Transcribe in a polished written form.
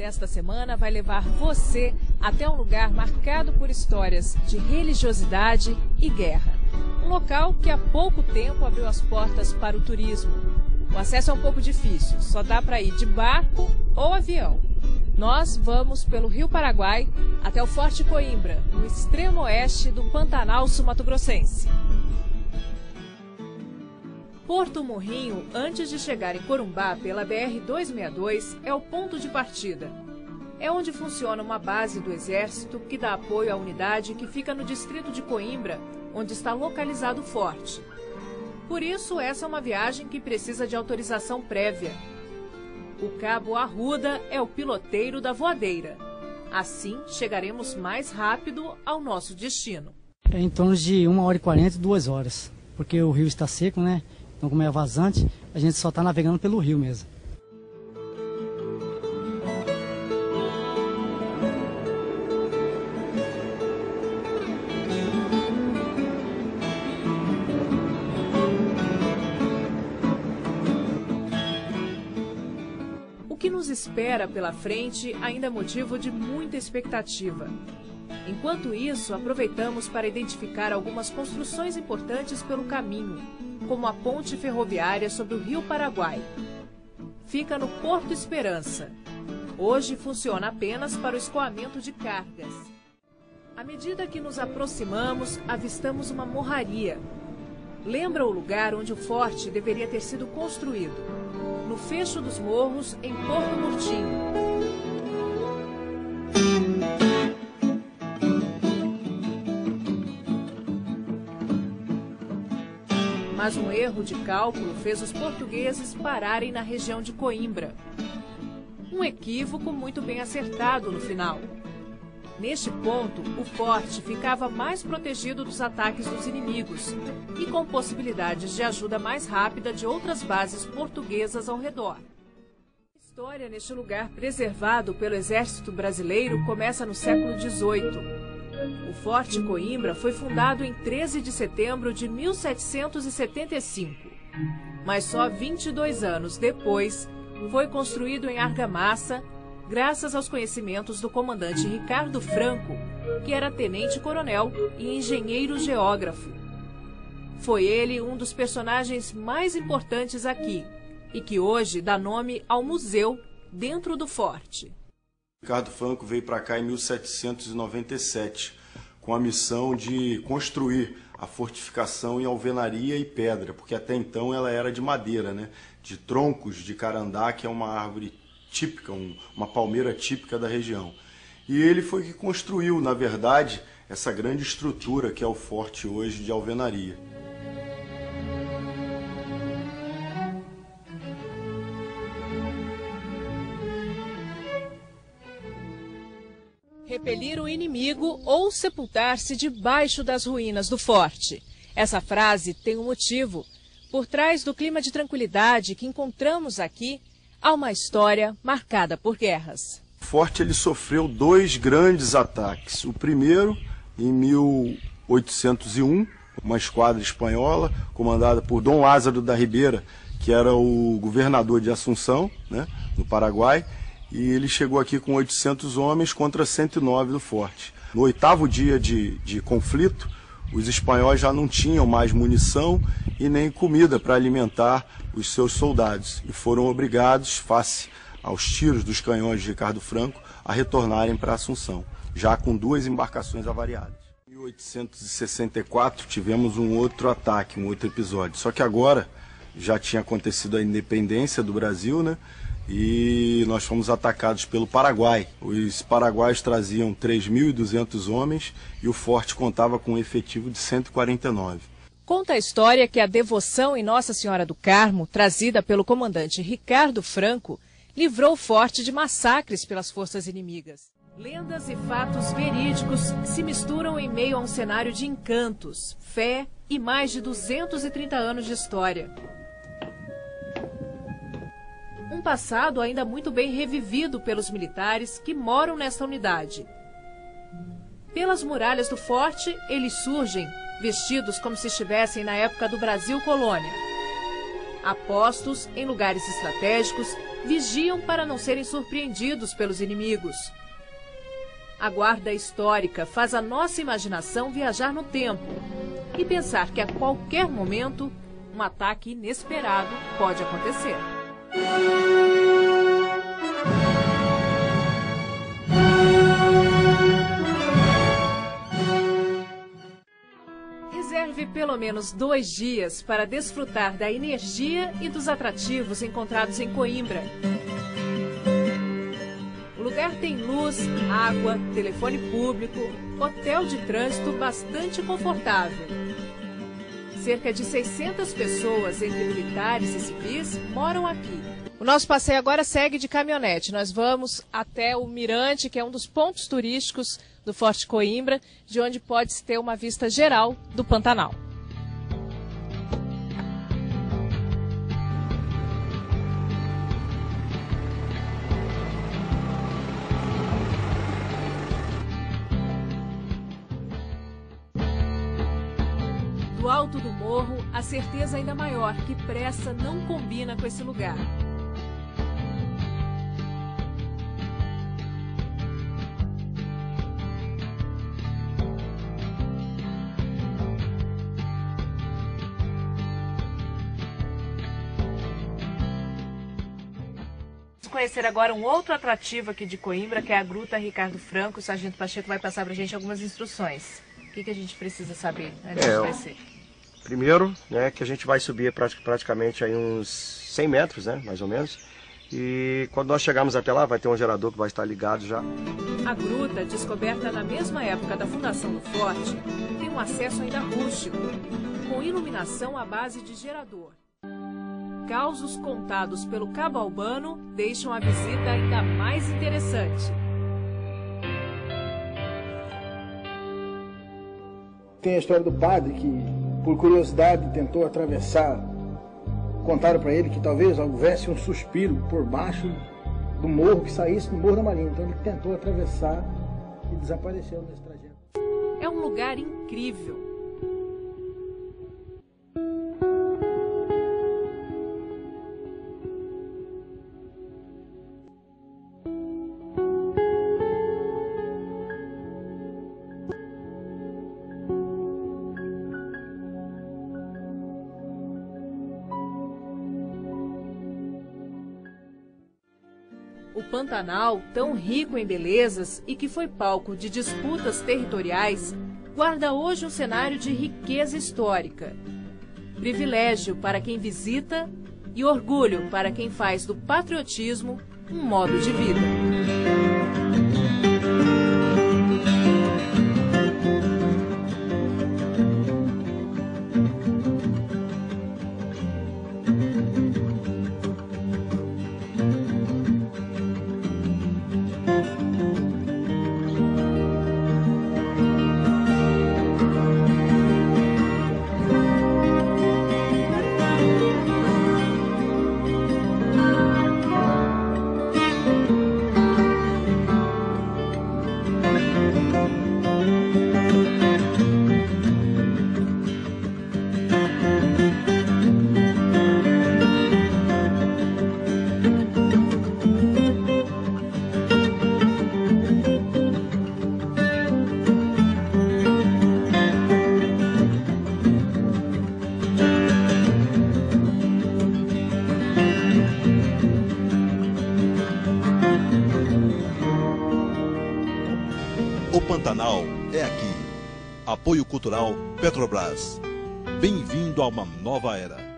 nesta semana vai levar você até um lugar marcado por histórias de religiosidade e guerra. Um local que há pouco tempo abriu as portas para o turismo. O acesso é um pouco difícil, só dá para ir de barco ou avião. Nós vamos pelo Rio Paraguai até o Forte Coimbra, no extremo oeste do Pantanal Sul-Mato-Grossense. Porto Morrinho, antes de chegar em Corumbá pela BR-262, é o ponto de partida. É onde funciona uma base do Exército que dá apoio à unidade que fica no distrito de Coimbra, onde está localizado o forte. Por isso, essa é uma viagem que precisa de autorização prévia. O Cabo Arruda é o piloteiro da voadeira. Assim, chegaremos mais rápido ao nosso destino. É em torno de 1h40, 2 horas, porque o rio está seco, né? Então, como é vazante, a gente só está navegando pelo rio mesmo. O que nos espera pela frente ainda é motivo de muita expectativa. Enquanto isso, aproveitamos para identificar algumas construções importantes pelo caminho, como a ponte ferroviária sobre o Rio Paraguai. Fica no Porto Esperança. Hoje funciona apenas para o escoamento de cargas. À medida que nos aproximamos, avistamos uma morraria. Lembra o lugar onde o forte deveria ter sido construído, no fecho dos morros, em Porto Murtinho. Mas um erro de cálculo fez os portugueses pararem na região de Coimbra. Um equívoco muito bem acertado no final. Neste ponto, o forte ficava mais protegido dos ataques dos inimigos e com possibilidades de ajuda mais rápida de outras bases portuguesas ao redor. A história neste lugar preservado pelo Exército Brasileiro começa no século XVIII. O Forte Coimbra foi fundado em 13 de setembro de 1775, mas só 22 anos depois foi construído em argamassa, graças aos conhecimentos do comandante Ricardo Franco, que era tenente-coronel e engenheiro geógrafo. Foi ele um dos personagens mais importantes aqui e que hoje dá nome ao museu dentro do forte. Ricardo Franco veio para cá em 1797 com a missão de construir a fortificação em alvenaria e pedra, porque até então ela era de madeira, né? De troncos de carandá, que é uma árvore típica, uma palmeira típica da região. E ele foi que construiu, na verdade, essa grande estrutura que é o forte hoje de alvenaria. Repelir o inimigo ou sepultar-se debaixo das ruínas do forte. Essa frase tem um motivo. Por trás do clima de tranquilidade que encontramos aqui, há uma história marcada por guerras. O forte ele sofreu 2 grandes ataques. O primeiro, em 1801, uma esquadra espanhola, comandada por Dom Lázaro da Ribeira, que era o governador de Assunção, né, no Paraguai, e ele chegou aqui com 800 homens contra 109 do forte. No 8º dia de conflito, os espanhóis já não tinham mais munição e nem comida para alimentar os seus soldados e foram obrigados, face aos tiros dos canhões de Ricardo Franco, a retornarem para Assunção, já com 2 embarcações avariadas. Em 1864 tivemos um outro ataque, um outro episódio, só que agora já tinha acontecido a independência do Brasil, né? E nós fomos atacados pelo Paraguai. Os paraguaios traziam 3.200 homens e o forte contava com um efetivo de 149. Conta a história que a devoção em Nossa Senhora do Carmo, trazida pelo comandante Ricardo Franco, livrou o forte de massacres pelas forças inimigas. Lendas e fatos verídicos se misturam em meio a um cenário de encantos, fé e mais de 230 anos de história. Um passado ainda muito bem revivido pelos militares que moram nesta unidade. Pelas muralhas do forte, eles surgem, vestidos como se estivessem na época do Brasil colônia. Apostos em lugares estratégicos, vigiam para não serem surpreendidos pelos inimigos. A guarda histórica faz a nossa imaginação viajar no tempo e pensar que a qualquer momento um ataque inesperado pode acontecer. Reserve pelo menos 2 dias para desfrutar da energia e dos atrativos encontrados em Coimbra. O lugar tem luz, água, telefone público, hotel de trânsito bastante confortável. Cerca de 600 pessoas, entre militares e civis, moram aqui. O nosso passeio agora segue de caminhonete. Nós vamos até o Mirante, que é um dos pontos turísticos do Forte Coimbra, de onde pode-se ter uma vista geral do Pantanal. Do alto do morro, a certeza ainda maior que pressa não combina com esse lugar. Vamos conhecer agora um outro atrativo aqui de Coimbra, que é a Gruta Ricardo Franco. O Sargento Pacheco vai passar para a gente algumas instruções. O que a gente precisa saber antes de conhecer? Primeiro, né, que a gente vai subir praticamente aí uns 100 metros, né, mais ou menos. E quando nós chegarmos até lá, vai ter um gerador que vai estar ligado já. A gruta, descoberta na mesma época da fundação do forte, tem um acesso ainda rústico, com iluminação à base de gerador. Causos contados pelo Cabo Albano deixam a visita ainda mais interessante. Tem a história do padre que, por curiosidade, tentou atravessar. Contaram para ele que talvez houvesse um suspiro por baixo do morro que saísse do Morro da Marinha. Então ele tentou atravessar e desapareceu nesse trajeto. É um lugar incrível. O Pantanal, tão rico em belezas e que foi palco de disputas territoriais, guarda hoje um cenário de riqueza histórica. Privilégio para quem visita e orgulho para quem faz do patriotismo um modo de vida. O Pantanal é aqui. Apoio Cultural Petrobras. Bem-vindo a uma nova era.